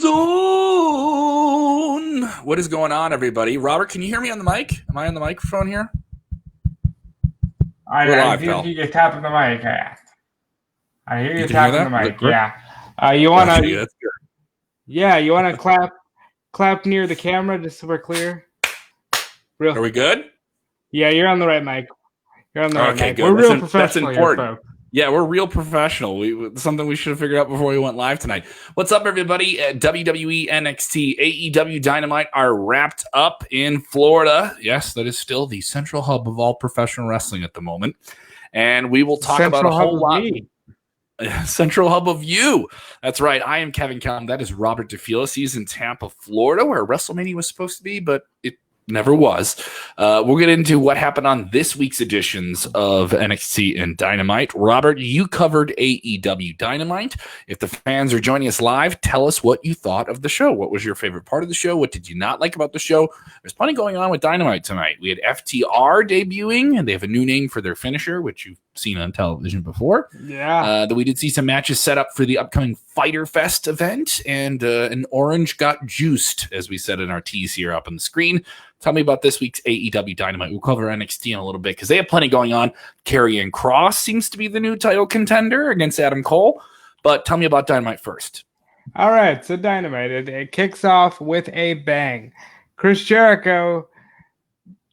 Zone. What is going on, everybody? Robert, can you hear me on the mic? Am I on the microphone here? I hear you tapping the mic. I hear you tapping the mic. Yeah. You wanna? You wanna clap near the camera just so we're clear. Are we good? Yeah, you're on the right mic. You're on the right mic. Good. We're real professional here, folks. Yeah, we're real professional. Something we should have figured out before we went live tonight. What's up, everybody? WWE NXT, AEW Dynamite are wrapped up in Florida. Yes, that is still the central hub of all professional wrestling at the moment. And we will talk about a whole lot. Central hub of you. That's right. I am Kevin Kellam. That is Robert DeFilis. He's in Tampa, Florida, where WrestleMania was supposed to be, but it never was. We'll get into what happened on this week's editions of NXT and Dynamite. Robert, you covered AEW Dynamite. If the fans are joining us live, tell us what you thought of the show. What was your favorite part of the show? What did you not like about the show? There's plenty going on with Dynamite tonight. We had FTR debuting, and they have a new name for their finisher, which you've seen on television before. Yeah. We did see some matches set up for the upcoming Fyter Fest event, and an orange got juiced, as we said in our tease here up on the screen. Tell me about this week's AEW Dynamite. We'll cover NXT in a little bit because they have plenty going on. Karrion Kross seems to be the new title contender against Adam Cole. But tell me about Dynamite first. All right, so Dynamite, it kicks off with a bang. Chris Jericho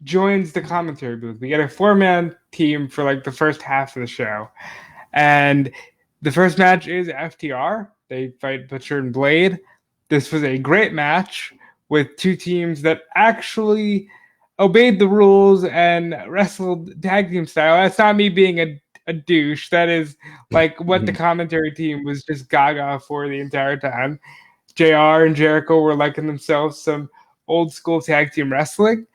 joins the commentary booth. We get a 4-man team for like the first half of the show. And the first match is FTR. They fight Butcher and Blade. This was a great match with two teams that actually obeyed the rules and wrestled tag team style. That's not me being a douche. That is like what the commentary team was just gaga for the entire time. JR and Jericho were liking themselves some old school tag team wrestling.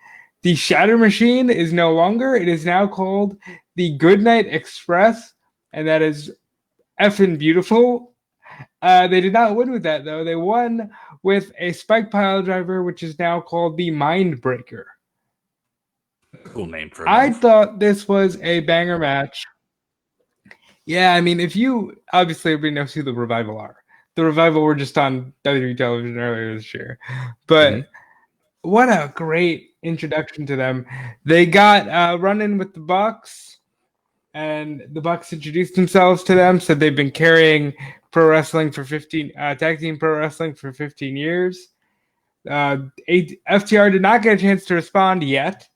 The Shatter Machine is no longer. It is now called the Goodnight Express, and that is effing beautiful. They did not win with that, though. They won with a spike pile driver, which is now called the Mindbreaker. Cool name for it. I thought this was a banger match. Yeah, I mean, if you obviously everybody knows who the Revival are. The Revival were just on WWE television earlier this year, but what a great introduction to them. They got run-in with the Bucks, and the Bucks introduced themselves to them, said they've been carrying pro wrestling for 15 tag team pro wrestling for 15 years. FTR did not get a chance to respond yet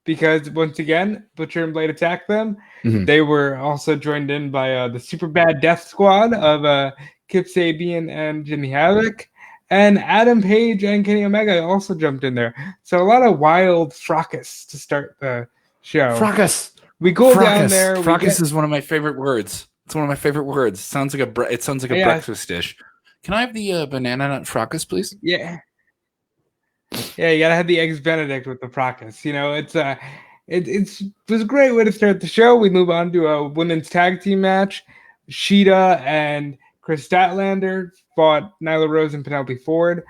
because once again Butcher and Blade attacked them. They were also joined in by the Super Bad Death Squad of Kip Sabian and Jimmy Havoc, and Adam Page and Kenny Omega also jumped in there. So a lot of wild fracas to start the show. Fracas. We go down there. Fracas is one of my favorite words. It's one of my favorite words. It sounds like a breakfast dish. Can I have the banana nut fracas, please? Yeah. Yeah, you gotta have the eggs Benedict with the fracas. You know, it was a great way to start the show. We move on to a women's tag team match. Sheeta and Chris Statlander fought Nyla Rose and Penelope Ford.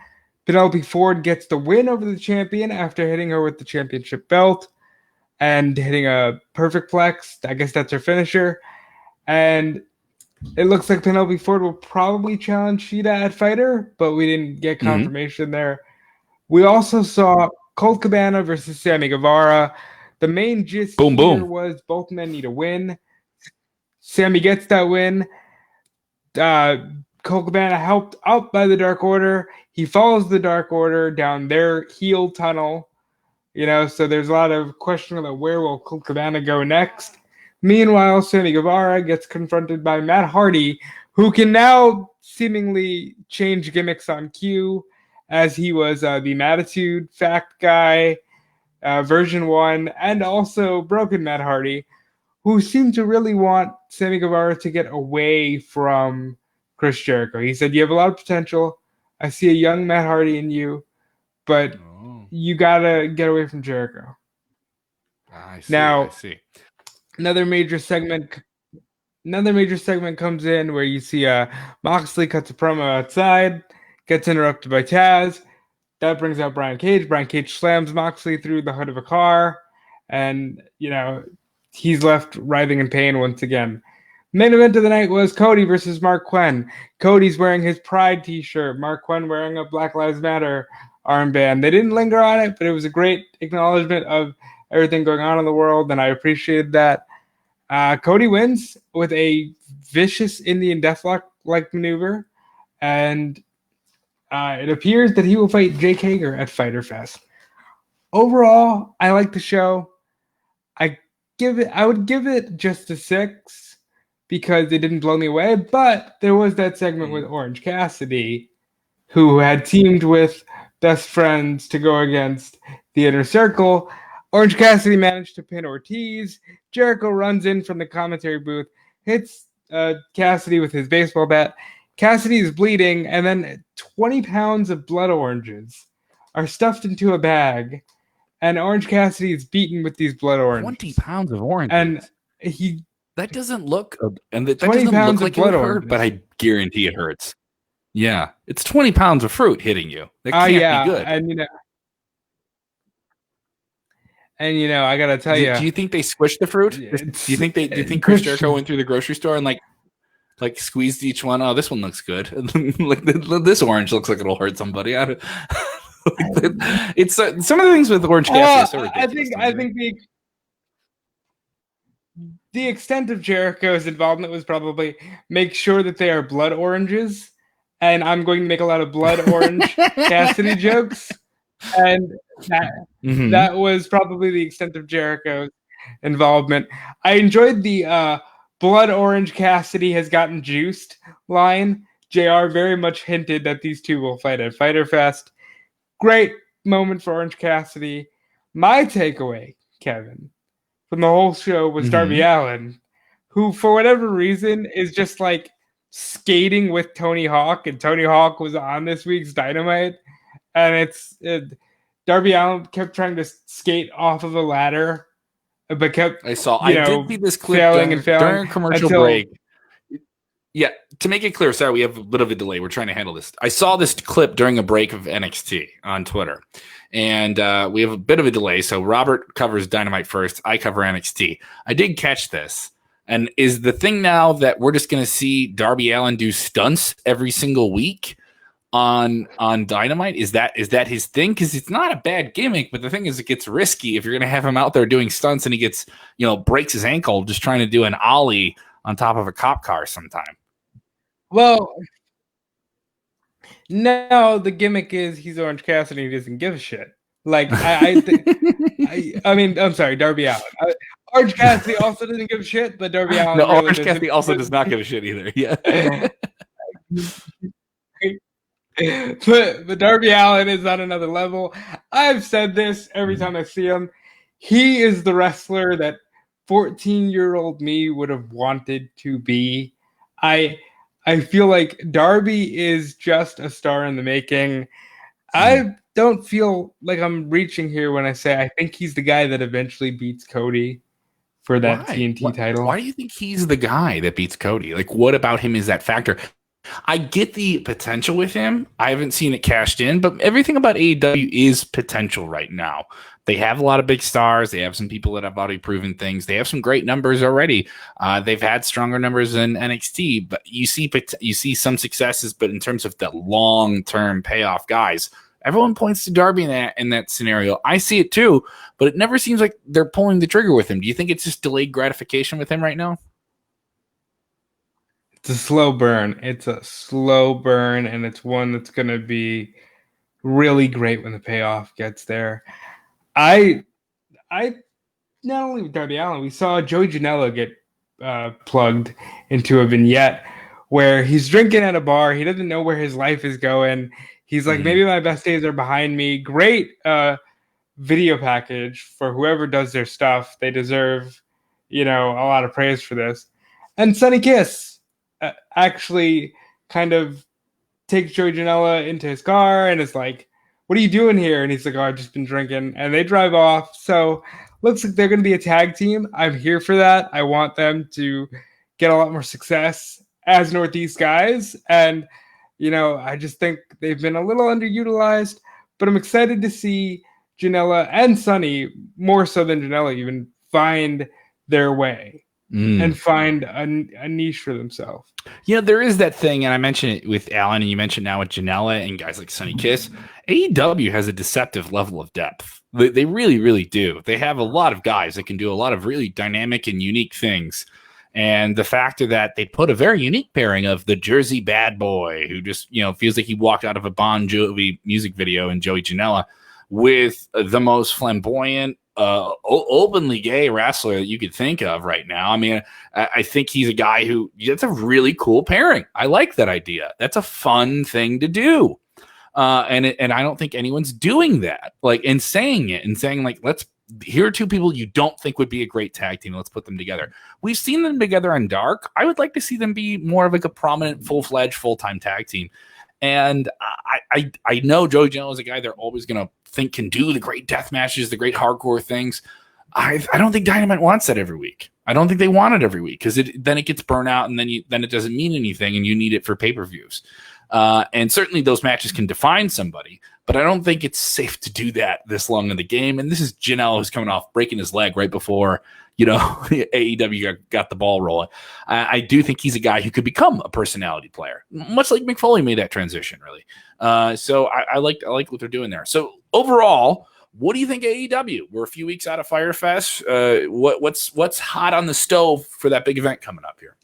Penelope Ford gets the win over the champion after hitting her with the championship belt and hitting a perfect plex. I guess that's her finisher. And it looks like Penelope Ford will probably challenge Sheeta at Fyter, but we didn't get confirmation there. We also saw Colt Cabana versus Sammy Guevara. The main gist here was both men need a win. Sammy gets that win. Colt Cabana helped out by the Dark Order. He follows the Dark Order down their heel tunnel. You know, so there's a lot of question about where will Colt Cabana go next. Meanwhile, Sammy Guevara gets confronted by Matt Hardy, who can now seemingly change gimmicks on cue, as he was the Mattitude Fact guy, version 1, and also Broken Matt Hardy, who seemed to really want Sammy Guevara to get away from Chris Jericho. He said, "You have a lot of potential. I see a young Matt Hardy in you, but you gotta get away from Jericho." I see. Now, I see. Another major segment comes in where you see Moxley cuts a promo outside, gets interrupted by Taz. That brings out Brian Cage. Brian Cage slams Moxley through the hood of a car, and you know he's left writhing in pain once again. Main event of the night was Cody versus Mark Quinn. Cody's wearing his Pride t-shirt. Mark Quinn wearing a Black Lives Matter armband. They didn't linger on it, but it was a great acknowledgement of everything going on in the world, and I appreciated that. Cody wins with a vicious Indian Deathlock-like maneuver, and it appears that he will fight Jake Hager at Fyter Fest. Overall, I like the show. I would give it just a 6 because it didn't blow me away, but there was that segment with Orange Cassidy, who had teamed with Best Friends to go against the Inner Circle. Orange Cassidy managed to pin Ortiz. Jericho runs in from the commentary booth, hits Cassidy with his baseball bat. Cassidy is bleeding, and then 20 pounds of blood oranges are stuffed into a bag, and Orange Cassidy is beaten with these blood oranges. 20 pounds of oranges. And that doesn't look, and that doesn't look like it would hurt, but I guarantee it hurts. Yeah, it's 20 pounds of fruit hitting you. That can't be good. And I gotta tell you, do you think they squished the fruit? Do you think Chris Jericho went through the grocery store and like squeezed each one? Oh, this one looks good. Like this orange looks like it'll hurt somebody. It's some of the things with Orange Cassidy are so ridiculous. I think the extent of Jericho's involvement was probably make sure that they are blood oranges, and I'm going to make a lot of blood orange Cassidy jokes, and that was probably the extent of Jericho's involvement. I enjoyed the blood orange Cassidy has gotten juiced line. JR very much hinted that these two will fight at Fyter Fest. Great moment for Orange Cassidy. My takeaway, Kevin, from the whole show was Darby Allin, who, for whatever reason, is just like skating with Tony Hawk, and Tony Hawk was on this week's Dynamite, and Darby Allin kept trying to skate off of a ladder, but kept I did see this clip failing during commercial break. Yeah, to make it clear, sorry, we have a bit of a delay. We're trying to handle this. I saw this clip during a break of NXT on Twitter, and we have a bit of a delay. So Robert covers Dynamite first. I cover NXT. I did catch this. And is the thing now that we're just going to see Darby Allin do stunts every single week on Dynamite? Is that his thing? Because it's not a bad gimmick, but the thing is, it gets risky if you're going to have him out there doing stunts and he gets, breaks his ankle just trying to do an ollie on top of a cop car sometime. Well, no, the gimmick is he's Orange Cassidy and he doesn't give a shit. Like, I'm sorry, Darby Allin. Orange Cassidy also doesn't give a shit, but Darby Allin. No, Orange Cassidy also does not give a shit either. Yeah. But Darby Allin is on another level. I've said this every time I see him. He is the wrestler that 14-year-old me would have wanted to be. I feel like Darby is just a star in the making. I don't feel like I'm reaching here when I say I think he's the guy that eventually beats Cody for that TNT title. Why do you think he's the guy that beats Cody? Like, what about him is that factor? I get the potential with him. I haven't seen it cashed in, but everything about AEW is potential right now. They have a lot of big stars. They have some people that have already proven things. They have some great numbers already. They've had stronger numbers than NXT, but you see some successes. But in terms of the long-term payoff guys, everyone points to Darby in that scenario. I see it too, but it never seems like they're pulling the trigger with him. Do you think it's just delayed gratification with him right now? It's a slow burn. It's a slow burn, and it's one that's going to be really great when the payoff gets there. I not only with Darby Allin, we saw Joey Janela get plugged into a vignette where he's drinking at a bar. He doesn't know where his life is going. He's like, maybe my best days are behind me. Great video package for whoever does their stuff. They deserve, a lot of praise for this. And Sonny Kiss actually kind of takes Joey Janela into his car and is like, what are you doing here? And he's like, oh, I've just been drinking. And they drive off. So looks like they're going to be a tag team. I'm here for that. I want them to get a lot more success as Northeast guys. And, I just think they've been a little underutilized. But I'm excited to see Janela and Sonny, more so than Janela even, find their way. and find a niche for themselves. Yeah, there is that thing, and I mentioned it with Alan, and you mentioned now with Janela and guys like Sonny Kiss. AEW has a deceptive level of depth. They really, really do. They have a lot of guys that can do a lot of really dynamic and unique things. And the factor that they put a very unique pairing of the Jersey bad boy who just, feels like he walked out of a Bon Jovi music video, and Joey Janela, with the most flamboyant, openly gay wrestler that you could think of right now. I mean, I think he's a guy that's a really cool pairing. I like that idea. That's a fun thing to do. And I don't think anyone's doing that, and saying here are two people you don't think would be a great tag team. Let's put them together. We've seen them together on Dark. I would like to see them be more of a prominent, full-fledged, full-time tag team. And I know Joey Janela is a guy they're always going to think can do the great death matches, the great hardcore things. I don't think Dynamite wants that every week. I don't think they want it every week because then it gets burnt out, and then it doesn't mean anything, and you need it for pay-per-views. And certainly those matches can define somebody, but I don't think it's safe to do that this long in the game. And this is Janela who's coming off breaking his leg right before AEW got the ball rolling. I do think he's a guy who could become a personality player, much like Mick Foley made that transition, really. So I like what they're doing there. So overall, what do you think of AEW? We're a few weeks out of Fyter Fest. What's hot on the stove for that big event coming up here?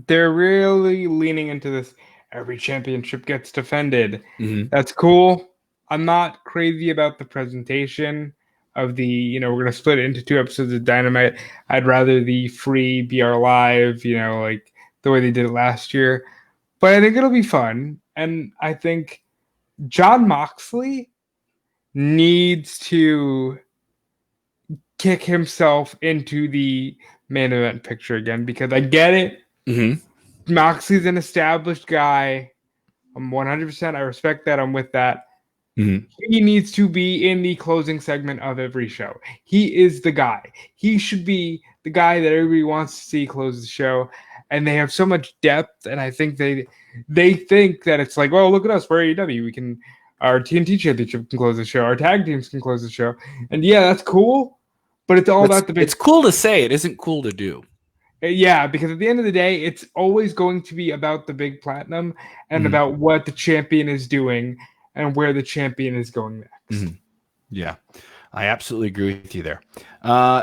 They're really leaning into this. Every championship gets defended. Mm-hmm. That's cool. I'm not crazy about the presentation of the, we're going to split it into 2 episodes of Dynamite. I'd rather the free BR Live, like the way they did it last year. But I think it'll be fun. And I think Jon Moxley needs to kick himself into the main event picture again, because I get it. Mm-hmm. Moxley's an established guy. I'm 100%. I respect that. I'm with that. Mm-hmm. He needs to be in the closing segment of every show. He is the guy. He should be the guy that everybody wants to see close the show. And they have so much depth. And I think they think that it's like, well, look at us. We're AEW. Our TNT championship can close the show. Our tag teams can close the show. And yeah, that's cool. But it's all about the big. It's cool to say. It isn't cool to do. Yeah, because at the end of the day, it's always going to be about the big platinum and about what the champion is doing and where the champion is going next. Mm-hmm. Yeah, I absolutely agree with you there.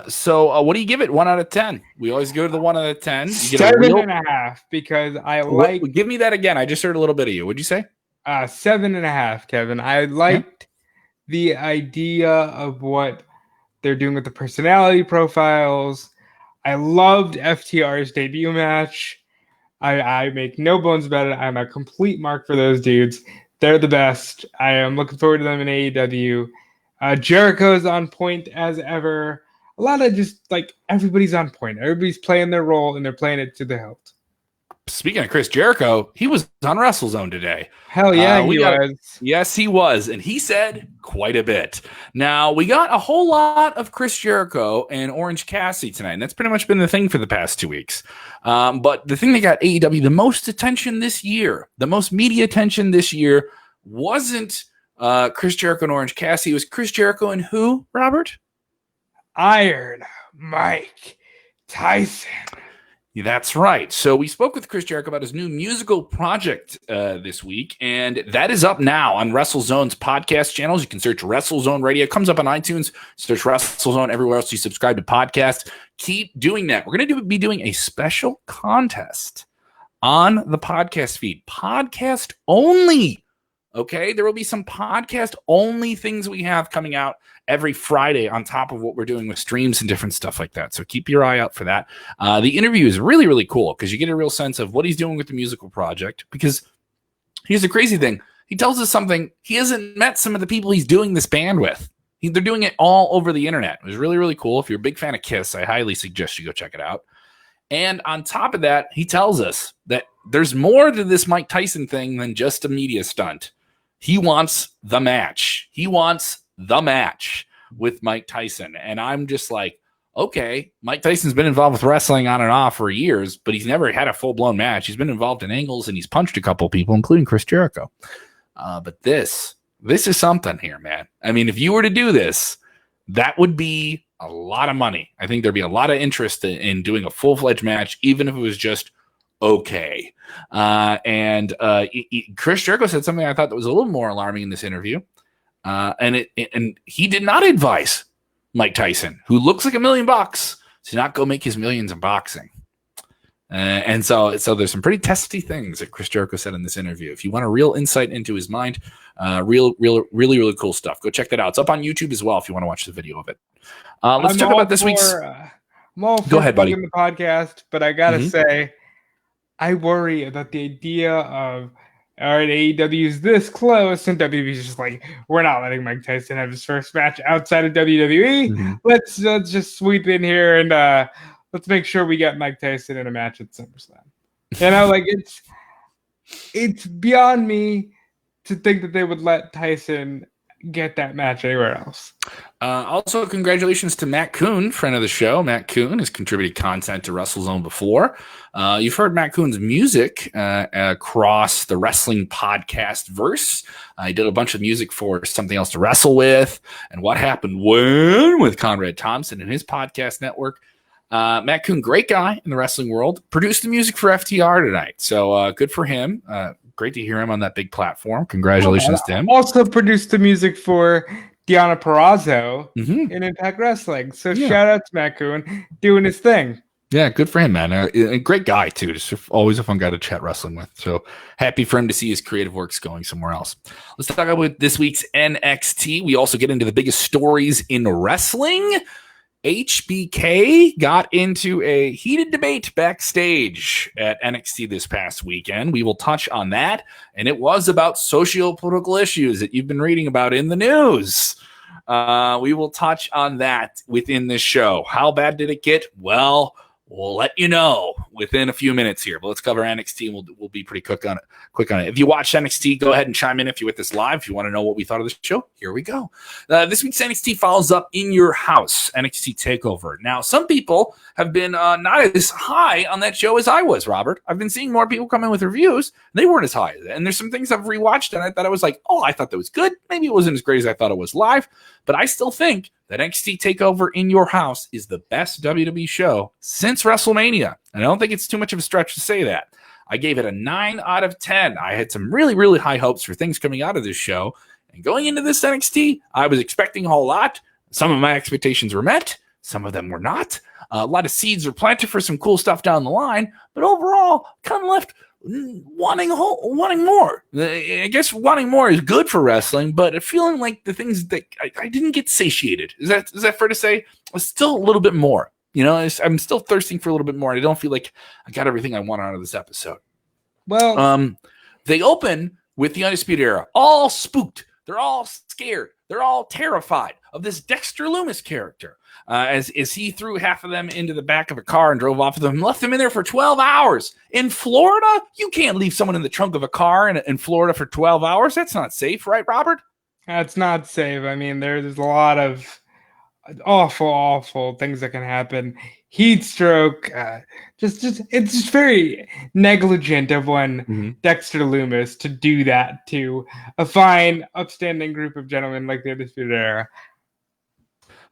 So what do you give it? 1 out of 10. We always go to the 1 out of 10. You get 7.5 because I like. Give me that again. I just heard a little bit of you. What'd you say? 7.5, Kevin. I liked the idea of what they're doing with the personality profiles. I loved FTR's debut match. I make no bones about it. I'm a complete mark for those dudes. They're the best. I am looking forward to them in AEW. Jericho's on point as ever. A lot of just everybody's on point. Everybody's playing their role and they're playing it to the hilt. Speaking of Chris Jericho, he was on WrestleZone today. Hell yeah, he was. Yes, he was. And he said quite a bit. Now, we got a whole lot of Chris Jericho and Orange Cassidy tonight. And that's pretty much been the thing for the past 2 weeks. But the thing that got AEW the most attention this year, the most media attention this year, wasn't Chris Jericho and Orange Cassidy. It was Chris Jericho and who, Robert? Iron Mike Tyson. That's right. So we spoke with Chris Jericho about his new musical project this week, and that is up now on WrestleZone's podcast channels. You can search WrestleZone Radio. It comes up on iTunes. Search WrestleZone everywhere else you subscribe to podcasts. Keep doing that. We're going to be doing a special contest on the podcast feed. Podcast only. Okay? There will be some podcast only things we have coming out every Friday on top of what we're doing with streams and different stuff like that. So keep your eye out for that. The interview is really, really cool because you get a real sense of what he's doing with the musical project. Because here's the crazy thing. He tells us something. He hasn't met some of the people he's doing this band with. They're doing it all over the internet. It was really, really cool. If you're a big fan of Kiss, I highly suggest you go check it out. And on top of that, he tells us that there's more to this Mike Tyson thing than just a media stunt. He wants the match. He wants the match with Mike Tyson. And I'm just like, okay, Mike Tyson's been involved with wrestling on and off for years, but he's never had a full-blown match. He's been involved in angles, and he's punched a couple people, including Chris Jericho. But this is something here, man. I mean, if you were to do this, that would be a lot of money. I think there'd be a lot of interest in doing a full-fledged match, even if it was just okay. Chris Jericho said something I thought that was a little more alarming in this interview. And he did not advise Mike Tyson, who looks like $1 million, to not go make his millions in boxing. And so there's some pretty testy things that Chris Jericho said in this interview. If you want a real insight into his mind, really cool stuff. Go check that out. It's up on YouTube as well if you want to watch the video of it. Let's talk about this week's. I'm all for Go ahead, buddy. the podcast, but I gotta say, I worry about the idea of, all right, AEW's this close, and WWE's just like, we're not letting Mike Tyson have his first match outside of WWE. Mm-hmm. Let's just sweep in here and let's make sure we get Mike Tyson in a match at SummerSlam. You know, like it's beyond me to think that they would let Tyson get that match anywhere else. Also, congratulations to Matt Kuhn, friend of the show. Matt Kuhn has contributed content to WrestleZone before. You've heard Matt Kuhn's music across the wrestling podcast verse. He did a bunch of music for Something Else to Wrestle With and What Happened When with Conrad Thompson and his podcast network. Matt Kuhn, great guy in the wrestling world, produced the music for FTR tonight. So good for him. Great to hear him on that big platform. Congratulations to him. Also produced the music for Deonna Purrazzo in Impact Wrestling. So shout out to Matt Kuhn doing his thing. Yeah, good for him, man. A great guy, too. Just always a fun guy to chat wrestling with. So happy for him to see his creative works going somewhere else. Let's talk about this week's NXT. We also get into the biggest stories in wrestling. HBK got into a heated debate backstage at NXT this past weekend. We will touch on that, and it was about socio-political issues that you've been reading about in the news. We will touch on that within this show. How bad did it get? Well, we'll let you know within a few minutes here, but let's cover NXT and we'll be pretty quick on it. If you watch NXT, go ahead and chime in if you're with us live. If you want to know what we thought of the show, here we go. This week's NXT follows up In Your House, NXT TakeOver. Now, some people have been not as high on that show as I was, Robert. I've been seeing more people come in with reviews. They weren't as high. And there's some things I've rewatched and I thought I was like, I thought that was good. Maybe it wasn't as great as I thought it was live, but I still think that NXT TakeOver In Your House is the best WWE show since WrestleMania. And I don't think it's too much of a stretch to say that. I gave it a 9 out of 10. I had some really high hopes for things coming out of this show. And going into this NXT, I was expecting a whole lot. Some of my expectations were met. Some of them were not. A lot of seeds were planted for some cool stuff down the line. But overall, kind of left wanting more. I guess wanting more is good for wrestling, but feeling like the things that I didn't get satiated. Is that fair to say? Still a little bit more. You know, I'm still thirsting for a little bit more. And I don't feel like I got everything I want out of this episode. Well, they open with the Undisputed Era, all spooked. They're all scared. They're all terrified of this Dexter Lumis character. As he threw half of them into the back of a car and drove off with them and left them in there for 12 hours. In Florida, you can't leave someone in the trunk of a car in Florida for 12 hours. That's not safe, right, Robert? That's not safe. I mean, there's a lot of awful things that can happen. Heat stroke. It's just very negligent of one Dexter Lumis to do that to a fine, upstanding group of gentlemen like the Undisputed Era.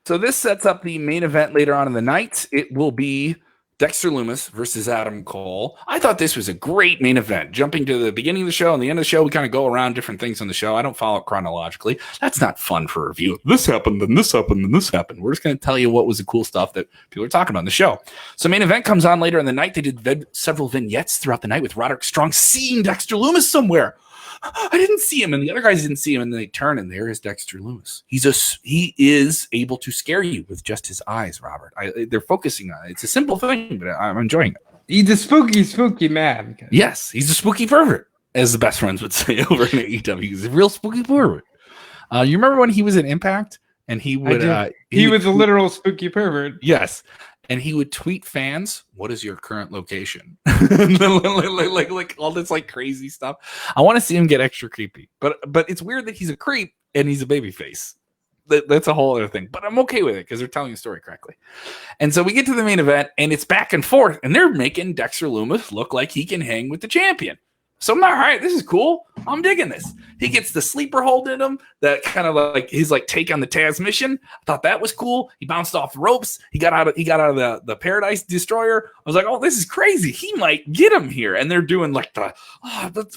So this sets up the main event later on in the night. It will be Dexter Lumis versus Adam Cole. I thought this was a great main event. Jumping to the beginning of the show and the end of the show, we kind of go around different things on the show. I don't follow it chronologically. That's not fun for a review. This happened, then this happened, then this happened. We're just going to tell you what was the cool stuff that people are talking about in the show. So main event comes on later in the night. They did several vignettes throughout the night with Roderick Strong seeing Dexter Lumis somewhere. I didn't see him, and the other guys didn't see him, and then they turn, and there is Dexter Lumis. He is able to scare you with just his eyes, Robert. They're focusing on it. It's a simple thing, but I'm enjoying it. He's a spooky man. Yes, he's a spooky pervert, as the best friends would say over in AEW. He's a real spooky pervert. You remember when he was in Impact, and he would he was a literal spooky pervert. Yes. And he would tweet fans, "What is your current location?" like all this like crazy stuff. I want to see him get extra creepy, but it's weird that he's a creep and he's a babyface. That's a whole other thing. But I'm okay with it because they're telling the story correctly. And so we get to the main event, and it's back and forth, and they're making Dexter Lumis look like he can hang with the champion. So I'm all right. This is cool. I'm digging this. He gets the sleeper hold in him. That kind of like his like take on the Taz mission. I thought that was cool. He bounced off the ropes. He got out of the Paradise Destroyer. I was like, oh, this is crazy. He might get him here. And they're doing like the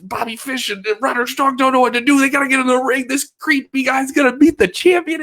Bobby Fish and Roderick Strong don't know what to do. They gotta get in the ring. This creepy guy's gonna beat the champion.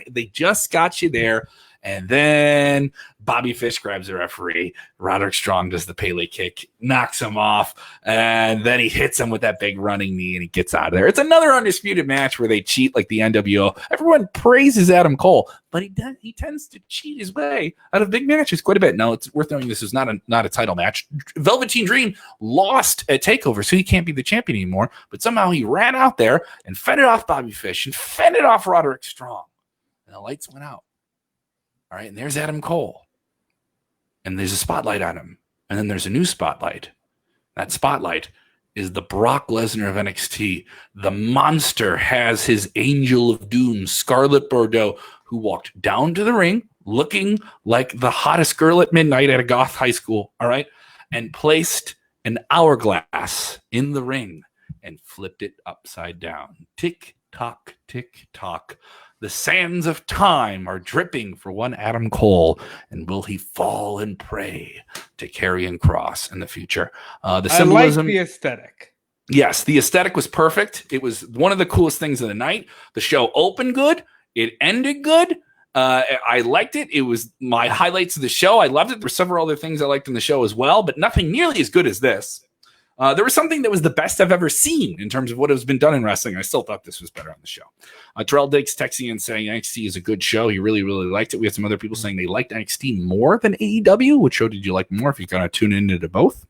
They just got you there. And then Bobby Fish grabs the referee. Roderick Strong does the Pele kick, knocks him off, and then he hits him with that big running knee, and he gets out of there. It's another undisputed match where they cheat like the NWO. Everyone praises Adam Cole, but he tends to cheat his way out of big matches quite a bit. Now, it's worth noting this is not a title match. Velveteen Dream lost at TakeOver, so he can't be the champion anymore, but somehow he ran out there and fended off Bobby Fish and fended off Roderick Strong, and the lights went out. All right, and there's Adam Cole. And there's a spotlight on him. And then there's a new spotlight. That spotlight is the Brock Lesnar of NXT. The monster has his angel of doom, Scarlett Bordeaux, who walked down to the ring looking like the hottest girl at midnight at a goth high school, all right, and placed an hourglass in the ring and flipped it upside down. Tick, tock, tick, tock. The sands of time are dripping for one Adam Cole, and will he fall and prey to Karrion Kross in the future? The symbolism, I like the aesthetic. Yes, the aesthetic was perfect. It was one of the coolest things of the night. The show opened good. It ended good. I liked it. It was my highlights of the show. I loved it. There were several other things I liked in the show as well, but nothing nearly as good as this. There was something that was the best I've ever seen in terms of what has been done in wrestling. I still thought this was better on the show. Terrell Diggs texting and saying NXT is a good show. He really, really liked it. We had some other people saying they liked NXT more than AEW. Which show did you like more? If you kind of tune into both,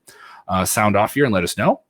sound off here and let us know.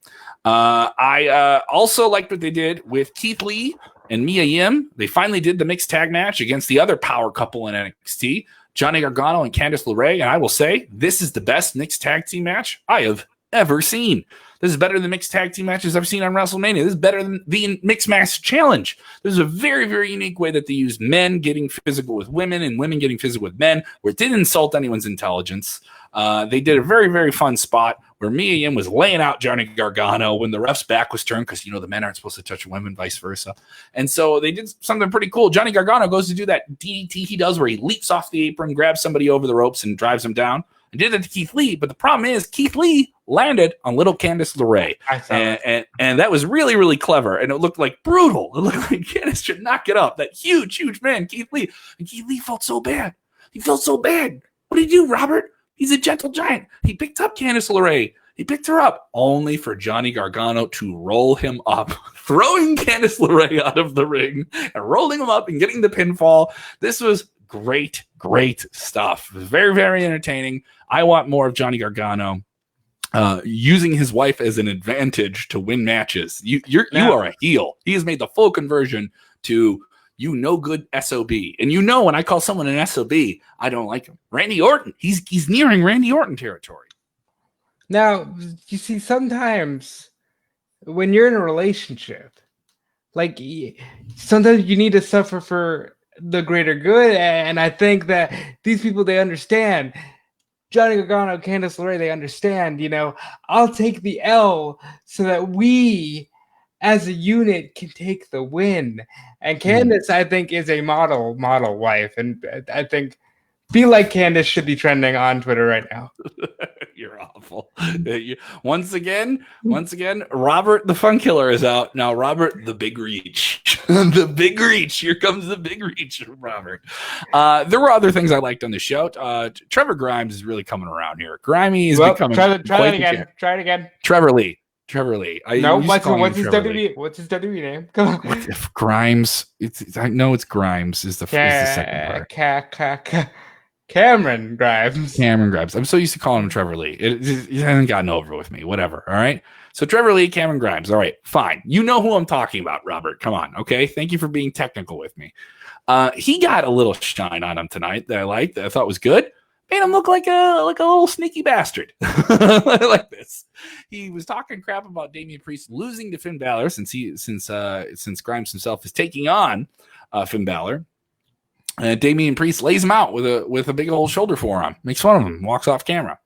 I also liked what they did with Keith Lee and Mia Yim. They finally did the mixed tag match against the other power couple in NXT, Johnny Gargano and Candice LeRae. And I will say this is the best mixed tag team match I have ever seen. This is better than mixed tag team matches I've seen on WrestleMania. This is better than the Mixed Match Challenge. This is a very, very unique way that they used men getting physical with women and women getting physical with men, where it didn't insult anyone's intelligence. They did a very, very fun spot where Mia Yim was laying out Johnny Gargano when the ref's back was turned, because, the men aren't supposed to touch women, vice versa. And so they did something pretty cool. Johnny Gargano goes to do that DDT he does where he leaps off the apron, grabs somebody over the ropes, and drives him down. And did it to Keith Lee, but the problem is Keith Lee landed on little Candice LeRae. And that was really, really clever. And it looked like brutal. It looked like Candice should knock it up. That huge, huge man, Keith Lee. And Keith Lee felt so bad. He felt so bad. What did he do, Robert? He's a gentle giant. He picked up Candice LeRae. He picked her up only for Johnny Gargano to roll him up, throwing Candice LeRae out of the ring and rolling him up and getting the pinfall. This was great, great stuff. It was very, very entertaining. I want more of Johnny Gargano using his wife as an advantage to win matches. You are a heel. He has made the full conversion to no good SOB. And when I call someone an SOB, I don't like him. Randy Orton. He's nearing Randy Orton territory. Now, you see, sometimes when you're in a relationship, like sometimes you need to suffer for the greater good. And I think that these people, they understand. Johnny Gargano, Candice LeRae, they understand, I'll take the L so that we as a unit can take the win. And Candice, I think, is a model wife. And I think Be Like Candice should be trending on Twitter right now. You're awful. Once again, Robert the Fun Killer is out. Now, Robert, the Big Reach. The Big Reach. Here comes the Big Reach, Robert. There were other things I liked on the show. Trevor Grimes is really coming around here. Grimey is becoming... Try it again. Try it again. Trevor Lee. What's his WWE name? Come on. If Grimes... I know it's Grimes is the second part. Cameron Grimes. I'm so used to calling him Trevor Lee. It hasn't gotten over with me. Whatever. All right. So Trevor Lee, Cameron Grimes. All right. Fine. You know who I'm talking about, Robert. Come on. Okay. Thank you for being technical with me. He got a little shine on him tonight that I liked. That I thought was good. Made him look like a little sneaky bastard. Like this. He was talking crap about Damian Priest losing to Finn Balor since Grimes himself is taking on Finn Balor. Damian Priest lays him out with a big old shoulder forearm, makes fun of him, walks off camera.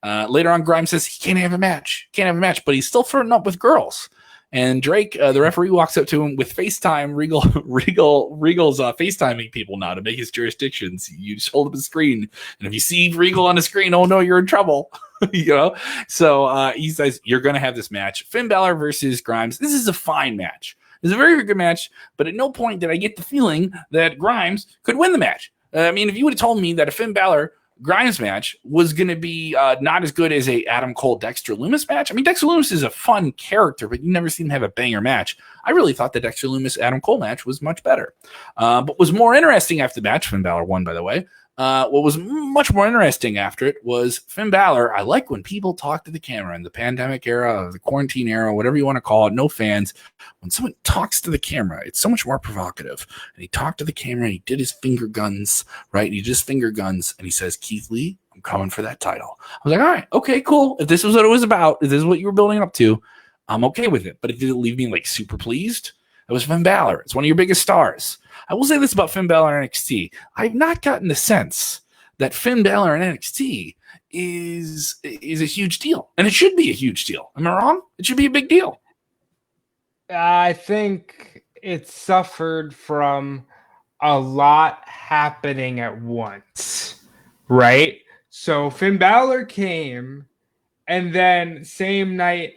Later on, Grimes says he can't have a match. But he's still flirting up with girls. And Drake, the referee, walks up to him with FaceTime. Regal's FaceTiming people now to make his jurisdictions. You just hold up a screen, and if you see Regal on the screen, oh no, you're in trouble. So he says you're going to have this match, Finn Balor versus Grimes. This is a fine match. It's a very, very good match, but at no point did I get the feeling that Grimes could win the match. I mean, if you would have told me that a Finn Balor Grimes match was going to be not as good as a Adam Cole Dexter Lumis match. I mean, Dexter Lumis is a fun character, but you never see him have a banger match. I really thought the Dexter Lumis Adam Cole match was much better. But was more interesting after the match, Finn Balor won, by the way. What was much more interesting after it was Finn Balor. I like when people talk to the camera in the pandemic era, the quarantine era, whatever you want to call it, no fans. When someone talks to the camera, it's so much more provocative. And he talked to the camera, and he did his finger guns, right? He just finger guns, and he says, Keith Lee, I'm coming for that title. I was like, all right, okay, cool. If this was what it was about, if this is what you were building up to, I'm okay with it. But it didn't leave me like super pleased. It was Finn Balor. It's one of your biggest stars. I will say this about Finn Balor in NXT. I've not gotten the sense that Finn Balor in NXT is a huge deal. And it should be a huge deal. Am I wrong? It should be a big deal. I think it suffered from a lot happening at once, right? So Finn Balor came, and then same night,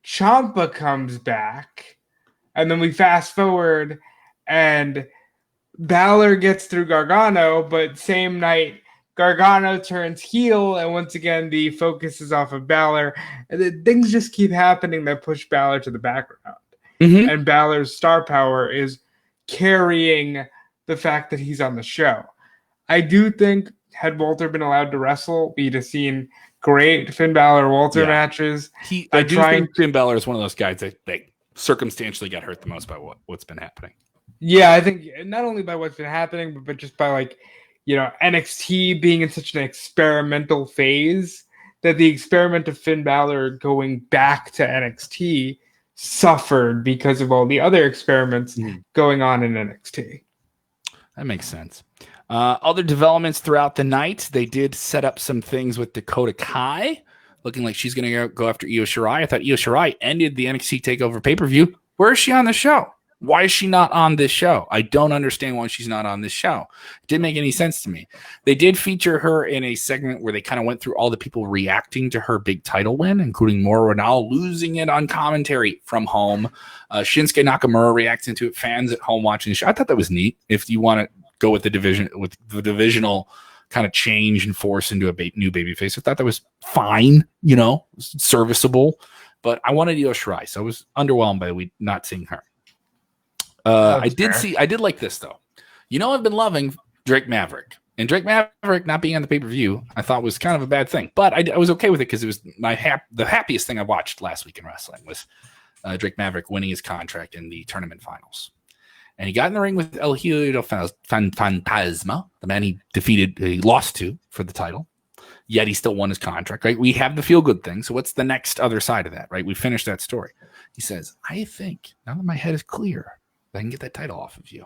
Ciampa comes back, and then we fast forward, and Balor gets through Gargano, but same night, Gargano turns heel, and once again, the focus is off of Balor, and then things just keep happening that push Balor to the background. Mm-hmm. And Balor's star power is carrying the fact that he's on the show. I do think, had Walter been allowed to wrestle, we'd have seen great Finn Balor-Walter matches. I do think Finn Balor is one of those guys that circumstantially got hurt the most by what's been happening. Yeah, I think not only by what's been happening, but just by NXT being in such an experimental phase that the experiment of Finn Balor going back to NXT suffered because of all the other experiments going on in NXT. That makes sense. Other developments throughout the night, they did set up some things with Dakota Kai, looking like she's going to go after Io Shirai. I thought Io Shirai ended the NXT TakeOver pay-per-view. Where is she on the show? Why is she not on this show? I don't understand why she's not on this show. It didn't make any sense to me. They did feature her in a segment where they kind of went through all the people reacting to her big title win, including Mauro Ranallo losing it on commentary from home. Shinsuke Nakamura reacting to it, fans at home watching the show. I thought that was neat. If you want to go with the divisional kind of change and force into a new babyface, I thought that was fine, serviceable. But I wanted Io Shirai, so I was underwhelmed by not seeing her. I did like this though. I've been loving Drake Maverick, and Drake Maverick not being on the pay-per-view I thought was kind of a bad thing, but I was okay with it because it was the happiest thing I watched last week in wrestling was Drake Maverick winning his contract in the tournament finals. And he got in the ring with El Hijo Fantasma, the man he lost to for the title, yet he still won his contract, right? We have the feel-good thing, so what's the next other side of that, right? We finished that story. He says, I think, now that my head is clear, I can get that title off of you.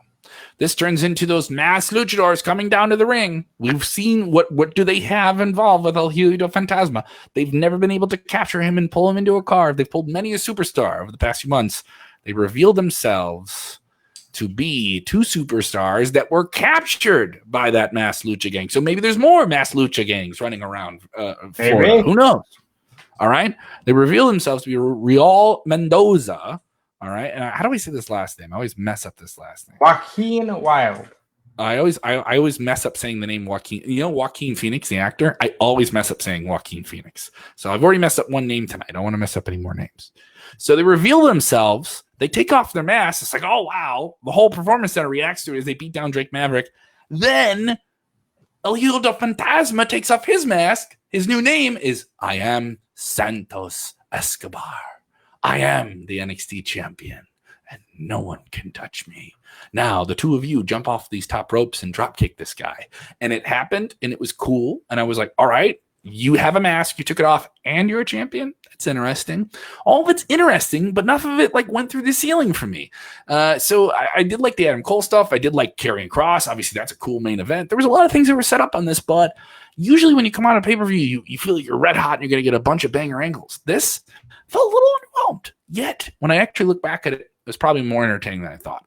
This turns into those mass luchadors coming down to the ring. We've seen what do they have involved with El Hijo Fantasma. They've never been able to capture him and pull him into a car. They've pulled many a superstar over the past few months. They revealed themselves to be two superstars that were captured by that mass lucha gang. So maybe there's more mass lucha gangs running around Florida. Who knows? All right. They revealed themselves to be Real Mendoza. All right. And how do I say this last name? I always mess up this last name. Joaquin Wilde. I always mess up saying the name Joaquin. Joaquin Phoenix, the actor? I always mess up saying Joaquin Phoenix. So I've already messed up one name tonight. I don't want to mess up any more names. So they reveal themselves. They take off their masks. It's like, oh, wow. The whole performance center reacts to it as they beat down Drake Maverick. Then El Hijo de Fantasma takes off his mask. His new name is I Am Santos Escobar. I am the NXT champion, and no one can touch me. Now, the two of you jump off these top ropes and drop kick this guy. And it happened, and it was cool. And I was like, all right, You have a mask, you took it off, and you're a champion. That's interesting. All of it's interesting, but enough of it like went through the ceiling for me. So I did like the Adam Cole stuff. I did like Karrion Kross. Obviously, that's a cool main event. There was a lot of things that were set up on this, but usually when you come out of pay-per-view, you feel like you're red hot and you're going to get a bunch of banger angles. This felt a little underwhelmed. Yet, when I actually look back at it, it was probably more entertaining than I thought.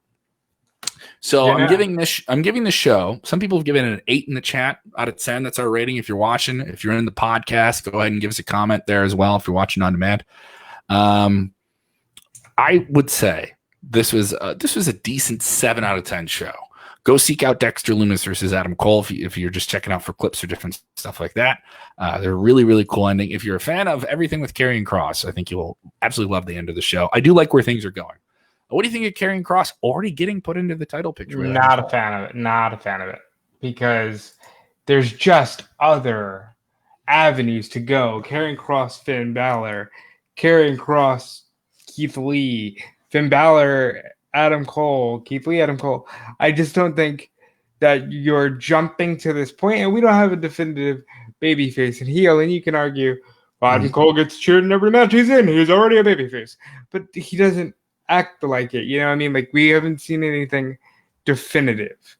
So yeah. I'm giving the show. Some people have given it an 8 in the chat out of 10. That's our rating. If you're watching, if you're in the podcast, go ahead and give us a comment there as well. If you're watching on demand, I would say this was a decent 7 out of 10 show. Go seek out Dexter Lumis versus Adam Cole if you're just checking out for clips or different stuff like that. They're really, really cool ending. If you're a fan of everything with Karrion Kross, I think you'll absolutely love the end of the show. I do like where things are going. What do you think of Karrion Kross already getting put into the title picture? Not a fan of it. Not a fan of it. Because there's just other avenues to go. Karrion Kross, Finn Balor. Karrion Kross, Keith Lee. Finn Balor, Adam Cole. Keith Lee, Adam Cole. I just don't think that you're jumping to this point. And we don't have a definitive babyface and heel. And you can argue, well, Adam Cole gets cheered in every match he's in. He's already a babyface. But he doesn't act like it, you know what I mean? Like, we haven't seen anything definitive.